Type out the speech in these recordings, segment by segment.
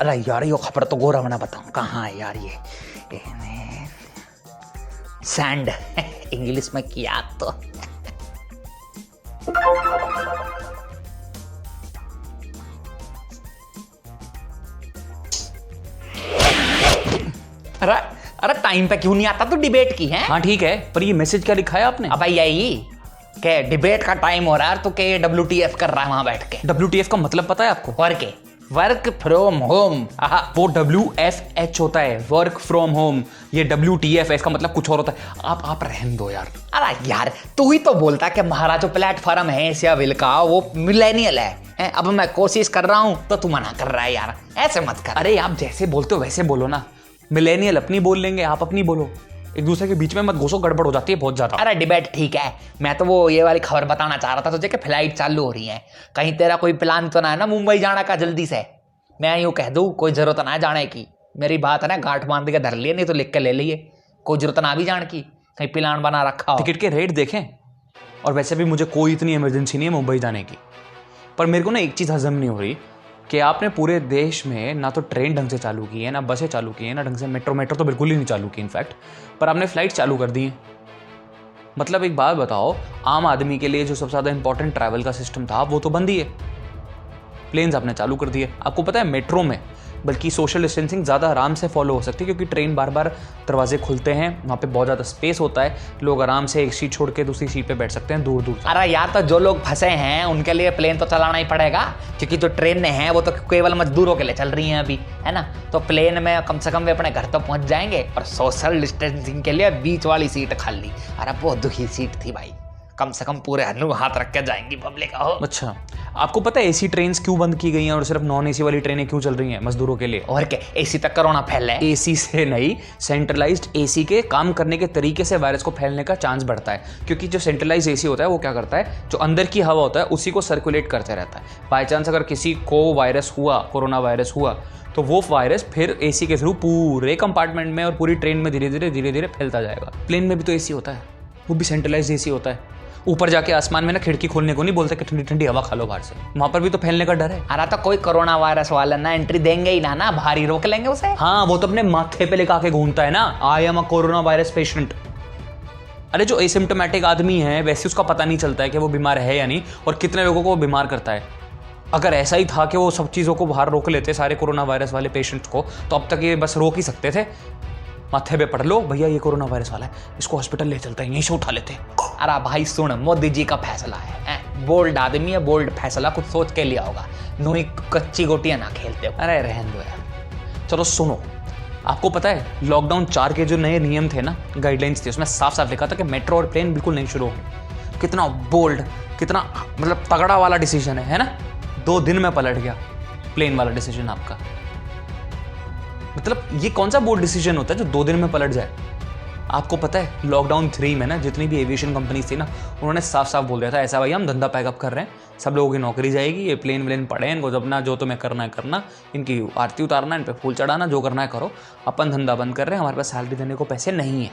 अरे यार ये खबर तो गोरा बना बताऊँ कहाँ है यार ये सैंड इंग्लिश में किया तो अरे अरे टाइम पे क्यों नहीं आता तू डिबेट की है। हाँ ठीक है, पर ये मैसेज क्या लिखा है आपने? अब यही के डिबेट का टाइम हो रहा है तो के WTF कर रहा है वहां बैठ के। WTF का मतलब पता है आपको? Work from home. वो WFH होता है, वर्क फ्रॉम होम। ये WTF है, इसका मतलब कुछ और होता है। आप रहने दो यार। अरे यार तू ही तो बोलता कि हमारा जो प्लेटफॉर्म है एशियाविल का वो मिलेनियल है। अब मैं कोशिश कर रहा हूं तो तू मना कर रहा है यार, ऐसे मत कर। अरे आप जैसे बोलते हो वैसे बोलो ना। मिलेनियल अपनी बोल लेंगे, आप अपनी बोलो। एक दूसरे के बीच में मत घुसो, गड़बड़ हो जाती है बहुत ज्यादा। अरे डिबेट ठीक है, मैं तो वो ये वाली खबर बताना चाह रहा था तुझे कि फ्लाइट चालू हो रही है। कहीं तेरा कोई प्लान तो ना है ना मुंबई जाने का जल्दी से? मैं यूँ कह दूँ कोई जरूरत ना है जाने की। मेरी बात है ना, गांठ बांध के धर लिए, नहीं तो लिख के ले लिए। कोई जरूरत ना भी जाने की, कहीं प्लान बना रखा हो। टिकट के रेट देखें। और वैसे भी मुझे कोई इतनी इमरजेंसी नहीं है मुंबई जाने की। पर मेरे को ना एक चीज़ हजम नहीं हो रही कि आपने पूरे देश में ना तो ट्रेन ढंग से चालू की है, ना बसें चालू की है, ना ढंग से मेट्रो तो बिल्कुल ही नहीं चालू की इनफैक्ट। पर आपने फ्लाइट चालू कर दी है। मतलब एक बात बताओ, आम आदमी के लिए जो सबसे ज़्यादा इंपॉर्टेंट ट्रैवल का सिस्टम था वो तो बंद ही है। प्लेन्स आपने चालू कर दिए। आपको पता है मेट्रो में बल्कि सोशल डिस्टेंसिंग ज़्यादा आराम से फॉलो हो सकती है, क्योंकि ट्रेन बार बार दरवाजे खुलते हैं, वहाँ पे बहुत ज़्यादा स्पेस होता है, लोग आराम से एक सीट छोड़ के दूसरी सीट पे बैठ सकते हैं दूर दूर। अरे यार तो जो लोग फंसे हैं उनके लिए प्लेन तो चलाना ही पड़ेगा, क्योंकि जो ट्रेन हैं वो तो केवल मजदूरों के लिए चल रही हैं अभी, है ना। तो प्लेन में कम से कम वे अपने घर तो पहुँच जाएंगे। और सोशल डिस्टेंसिंग के लिए बीच वाली सीट खाली। अरे बहुत दुखी सीट थी भाई, कम से कम पूरे हाथ रख के जाएंगी पब्लिक। अच्छा, आपको पता है एसी ट्रेन्स क्यों बंद की गई हैं और सिर्फ नॉन एसी वाली ट्रेनें क्यों चल रही हैं मजदूरों के लिए? और क्या एसी तक कोरोना फैला है? एसी से नहीं, सेंट्रलाइज्ड एसी के काम करने के तरीके से वायरस को फैलने का चांस बढ़ता है। क्योंकि जो सेंट्रलाइज्ड एसी होता है वो क्या करता है, जो अंदर की हवा होता है उसी को सर्कुलेट करते रहता है। बाई चांस अगर किसी को वायरस हुआ, कोरोना वायरस हुआ, तो वो वायरस फिर एसी के थ्रू पूरे कंपार्टमेंट में और पूरी ट्रेन में धीरे धीरे फैलता जाएगा। प्लेन में भी तो एसी होता है, वो भी सेंट्रलाइज्ड एसी होता है। ऊपर जाके आसमान में ना खिड़की खोलने को नहीं बोलते कि ठंडी ठंडी हवा खा लो बाहर से, वहां पर भी तो फैलने का डर है। अरे तो कोई कोरोना वायरस वाला ना एंट्री देंगे ही ना बाहर ही रोक लेंगे उसे। हाँ, वो तो अपने माथे पे लेकर आके घूमता है ना, I am a corona virus patient. अरे जो एसिम्प्टोमेटिक आदमी है वैसे उसका पता नहीं चलता है कि वो बीमार है या नहीं, और कितने लोगों को वो बीमार करता है। अगर ऐसा ही था कि वो सब चीज़ों को बाहर रोक लेते सारे कोरोना वायरस वाले पेशेंट्स को, तो अब तक ये बस रोक ही सकते थे। माथे पे पढ़ लो भैया ये कोरोना वायरस वाला है, इसको हॉस्पिटल ले चलते हैं, यहीं से उठा लेते हैं। अरे भाई सुन, मोदी जी का फैसला है, बोल्ड आदमी है, बोल्ड फैसला कुछ सोच के लिया होगा। नोई कच्ची गोटियां ना खेलते हो। अरे रहने दो यार। चलो सुनो, आपको पता है लॉकडाउन 4 के जो नए नियम थे ना, गाइडलाइंस थे, उसमें साफ साफ लिखा था कि मेट्रो और प्लेन बिल्कुल नहीं शुरू होंगे। कितना बोल्ड, कितना मतलब तगड़ा वाला डिसीजन है ना। 2 दिन में पलट गया प्लेन वाला डिसीजन आपका। मतलब ये कौन सा बोल्ड डिसीजन होता है जो 2 दिन में पलट जाए? आपको पता है लॉकडाउन 3 में ना जितनी भी एविएशन कंपनीज थी ना, उन्होंने साफ साफ बोल दिया था ऐसा भाई हम धंधा पैकअप कर रहे हैं, सब लोगों की नौकरी जाएगी, ये प्लेन व्लेन पड़े हैं, इनको अपना जो तुम्हें करना है करना, इनकी आरती उतारना, इन पर फूल चढ़ाना, जो करना है करो, अपन धंधा बंद कर रहे हैं, हमारे पास सैलरी देने को पैसे नहीं है।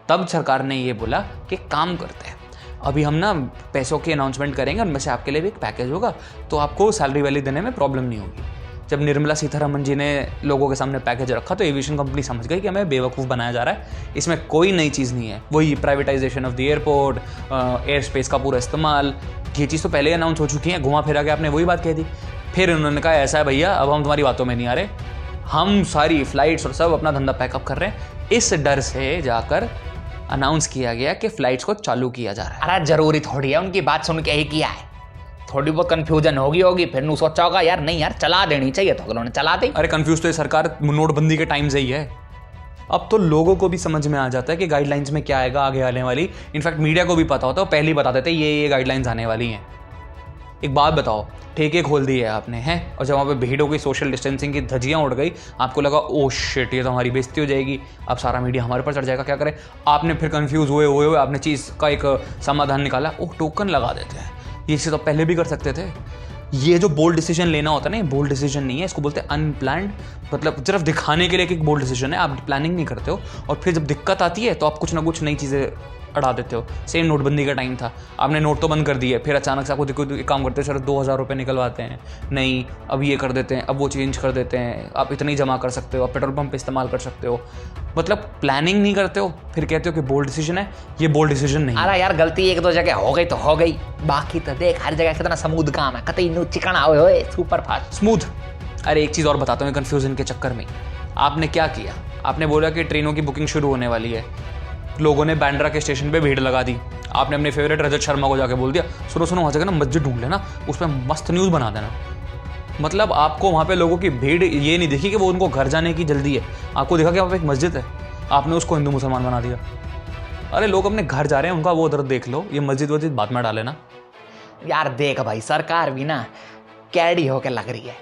तब सरकार ने ये बोला कि काम करते हैं, अभी हम ना पैसों की अनाउंसमेंट करेंगे, उनमें से आपके लिए भी एक पैकेज होगा, तो आपको सैलरी वैली देने में प्रॉब्लम नहीं होगी। जब निर्मला सीतारमन जी ने लोगों के सामने पैकेज रखा तो एविएशन कंपनी समझ गई कि हमें बेवकूफ़ बनाया जा रहा है, इसमें कोई नई चीज़ नहीं है। वही privatisation of the airport, air space का पूरा इस्तेमाल, ये चीज़ तो पहले अनाउंस हो चुकी है, घुमा फिरा के आपने वही बात कह दी। फिर उन्होंने कहा ऐसा है भैया अब हम तुम्हारी बातों में नहीं आ रहे, हम सारी फ्लाइट्स और सब अपना धंधा पैकअप कर रहे हैं। इस डर से जाकर अनाउंस किया गया कि फ्लाइट्स को चालू किया जा रहा है। अरे जरूरी थोड़ी है उनकी बात सुन के ही किया है, थोड़ी बहुत कंफ्यूजन होगी फिर नू सोचा होगा यार नहीं यार चला देनी चाहिए, तो उन्होंने चला दी। अरे कंफ्यूज तो ये सरकार नोटबंदी के टाइम से ही है। अब तो लोगों को भी समझ में आ जाता है कि गाइडलाइंस में क्या आएगा आगे आने वाली। इनफैक्ट मीडिया को भी पता होता है, वो पहले ही बता देते ये गाइडलाइंस आने वाली हैं। एक बात बताओ, ठेके खोल दिए आपने हैं, और जब वहाँ पे भीड़ हो गई, सोशल डिस्टेंसिंग की धज्जियाँ उड़ गई, आपको लगा ओ शिट ये तो हमारी बेइज्जती हो जाएगी, अब सारा मीडिया हमारे पर चढ़ जाएगा, क्या करें? आपने फिर कंफ्यूज हुए आपने चीज़ का एक समाधान निकाला, ओह टोकन लगा देते हैं। ये चीज़ तो पहले भी कर सकते थे। ये जो बोल्ड डिसीजन लेना होता है ना, ये बोल्ड डिसीजन नहीं है, इसको बोलते हैं अनप्लान्ड। मतलब सिर्फ दिखाने के लिए कि एक बोल्ड डिसीजन है, आप प्लानिंग नहीं करते हो, और फिर जब दिक्कत आती है तो आप कुछ ना कुछ नई चीज़ें अड़ा देते हो। सेम नोटबंदी का टाइम था, आपने नोट तो बंद कर दिए, फिर अचानक से आपको देखो एक काम करते हो, सर 2,000 रुपये निकलवाते हैं, नहीं अब ये कर देते हैं, अब वो चेंज कर देते हैं, आप इतनी जमा कर सकते हो, आप पेट्रोल पंप पे इस्तेमाल कर सकते हो। मतलब प्लानिंग नहीं करते हो, फिर कहते हो कि बोल्ड डिसीजन है, ये बोल्ड डिसीजन नहीं है। अरे यार गलती एक दो जगह हो गई तो हो गई, बाकी तो देख हर जगह कितना स्मूथ काम है, कतई नु चिकना होए सुपर फास्ट स्मूथ। अरे एक चीज़ और बताता हूँ, कन्फ्यूजन के चक्कर में आपने क्या किया, आपने बोला कि ट्रेनों की बुकिंग शुरू होने वाली है, लोगों ने बांद्रा के स्टेशन पे भीड़ लगा दी, आपने अपने फेवरेट रजत शर्मा को जाके बोल दिया सुनो सुनो वहाँ जगह ना मस्जिद ढूंढ लेना, उस पर मस्त न्यूज़ बना देना। मतलब आपको वहाँ पे लोगों की भीड़ ये नहीं दिखी कि वो उनको घर जाने की जल्दी है, आपको देखा कि वहाँ पे एक मस्जिद है, आपने उसको हिंदू मुसलमान बना दिया। अरे लोग अपने घर जा रहे हैं, उनका वो दर्द देख लो, ये मस्जिद वस्जिद बाद में डाले ना। यार देख भाई सरकार भी ना कैडी होकर लग रही है,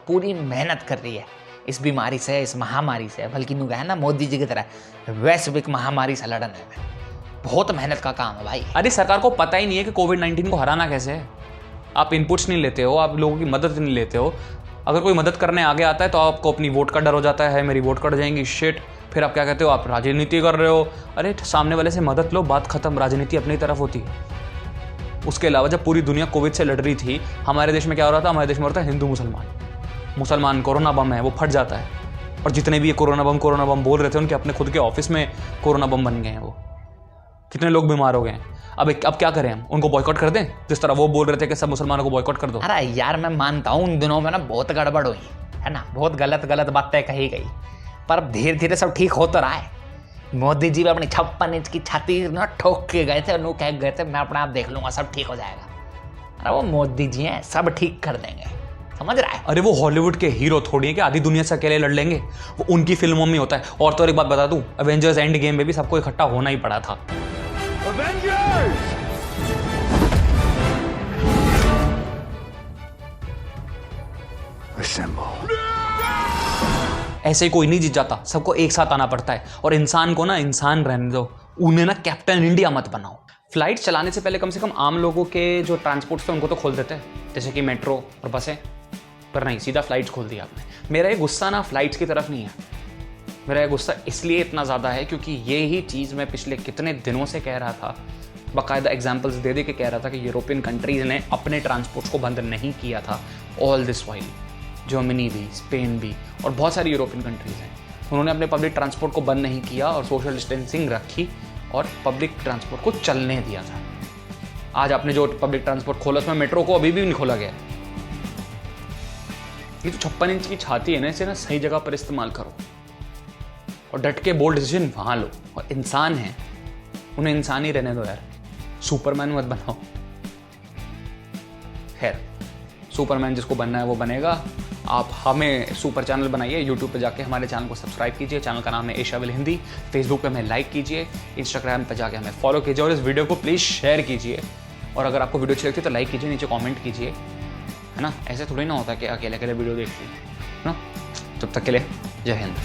पूरी मेहनत कर रही है इस बीमारी से, इस महामारी से, बल्कि नु है ना मोदी जी की तरह वैश्विक महामारी से लड़ने में बहुत मेहनत का काम है भाई। अरे सरकार को पता ही नहीं है कि कोविड-19 को हराना कैसे है। आप इनपुट्स नहीं लेते हो, आप लोगों की मदद नहीं लेते हो। अगर कोई मदद करने आगे आता है तो आपको अपनी वोट का डर हो जाता है, मेरी वोट कट जाएंगी, शिट। फिर आप क्या कहते हो, आप राजनीति कर रहे हो। अरे सामने वाले से मदद लो, बात खत्म, राजनीति अपनी तरफ होती है। उसके अलावा जब पूरी दुनिया कोविड से लड़ रही थी, हमारे देश में क्या हो रहा था, हमारे देश में हो रहा था हिंदू मुसलमान कोरोना बम है, वो फट जाता है। और जितने भी ये कोरोना बम बोल रहे थे, उनके अपने खुद के ऑफिस में कोरोना बम बन गए हैं। वो कितने लोग बीमार हो गए हैं। अब क्या करें हम, उनको बॉयकॉट कर दें जिस तरह वो बोल रहे थे कि सब मुसलमानों को बॉयकॉट कर दो। अरे यार मैं मानता हूँ उन दिनों में ना बहुत गड़बड़ हुई है ना, बहुत गलत बातें कही गई, पर अब धीरे धीरे सब ठीक हो तो रहा है। मोदी जी भी अपनी 56 इंच की छाती ना ठोक के गए थे, उन्होंने कह गए थे मैं अपने आप देख लूंगा, सब ठीक हो जाएगा। अरे वो मोदी जी हैं, सब ठीक कर देंगे, समझ रहा है। अरे वो हॉलीवुड के हीरो थोड़ी है कि आधी दुनिया से अकेले लड़ लेंगे, वो उनकी फिल्मों में होता है। और तो और एक बात बता दूं, एवेंजर्स एंड गेम में भी सबको इकट्ठा होना ही पड़ा था। ऐसे ही कोई नहीं जीत जाता, सबको एक साथ आना पड़ता है। और इंसान को ना इंसान रहने दो, उन्हें ना कैप्टन इंडिया मत बनाओ। फ्लाइट चलाने से पहले कम से कम आम लोगों के जो ट्रांसपोर्ट्स थे उनको तो खोल देते हैं, जैसे कि मेट्रो और बसें, पर नहीं, सीधा फ्लाइट्स खोल दिया आपने। मेरा ये गुस्सा ना फ्लाइट्स की तरफ नहीं है, मेरा ये गुस्सा इसलिए इतना ज़्यादा है क्योंकि ये ही चीज़ मैं पिछले कितने दिनों से कह रहा था, बाकायदा एग्जाम्पल्स दे के कह रहा था कि यूरोपियन कंट्रीज़ ने अपने ट्रांसपोर्ट्स को बंद नहीं किया था ऑल दिस वाइल। जर्मनी भी, स्पेन भी और बहुत सारी यूरोपियन कंट्रीज़ हैं, उन्होंने अपने पब्लिक ट्रांसपोर्ट को बंद नहीं किया और सोशल डिस्टेंसिंग रखी और पब्लिक ट्रांसपोर्ट को चलने दिया था। आज आपने जो पब्लिक ट्रांसपोर्ट खोला उसमें मेट्रो को अभी भी नहीं खोला गया। ये तो 56 इंच की छाती है ना, इसे ना सही जगह पर इस्तेमाल करो और डट के बोल्ड डिसीजन वहां लो। और इंसान है, उन्हें इंसान ही रहने दो यार, सुपरमैन मत बनाओ। खैर, सुपरमैन जिसको बनना है वो बनेगा। आप हमें सुपर चैनल बनाइए, यूट्यूब पे जाके हमारे चैनल को सब्सक्राइब कीजिए, चैनल का नाम है एशिया विल हिंदी। फेसबुक पे हमें लाइक कीजिए, इंस्टाग्राम पे जाके हमें फॉलो कीजिए और इस वीडियो को प्लीज़ शेयर कीजिए। और अगर आपको वीडियो अच्छी लगती है तो लाइक कीजिए, नीचे कमेंट कीजिए, है ना। ऐसे थोड़ी ना होता कि अकेले अकेले वीडियो देखिए, है ना। तब तक के लिए जय हिंद।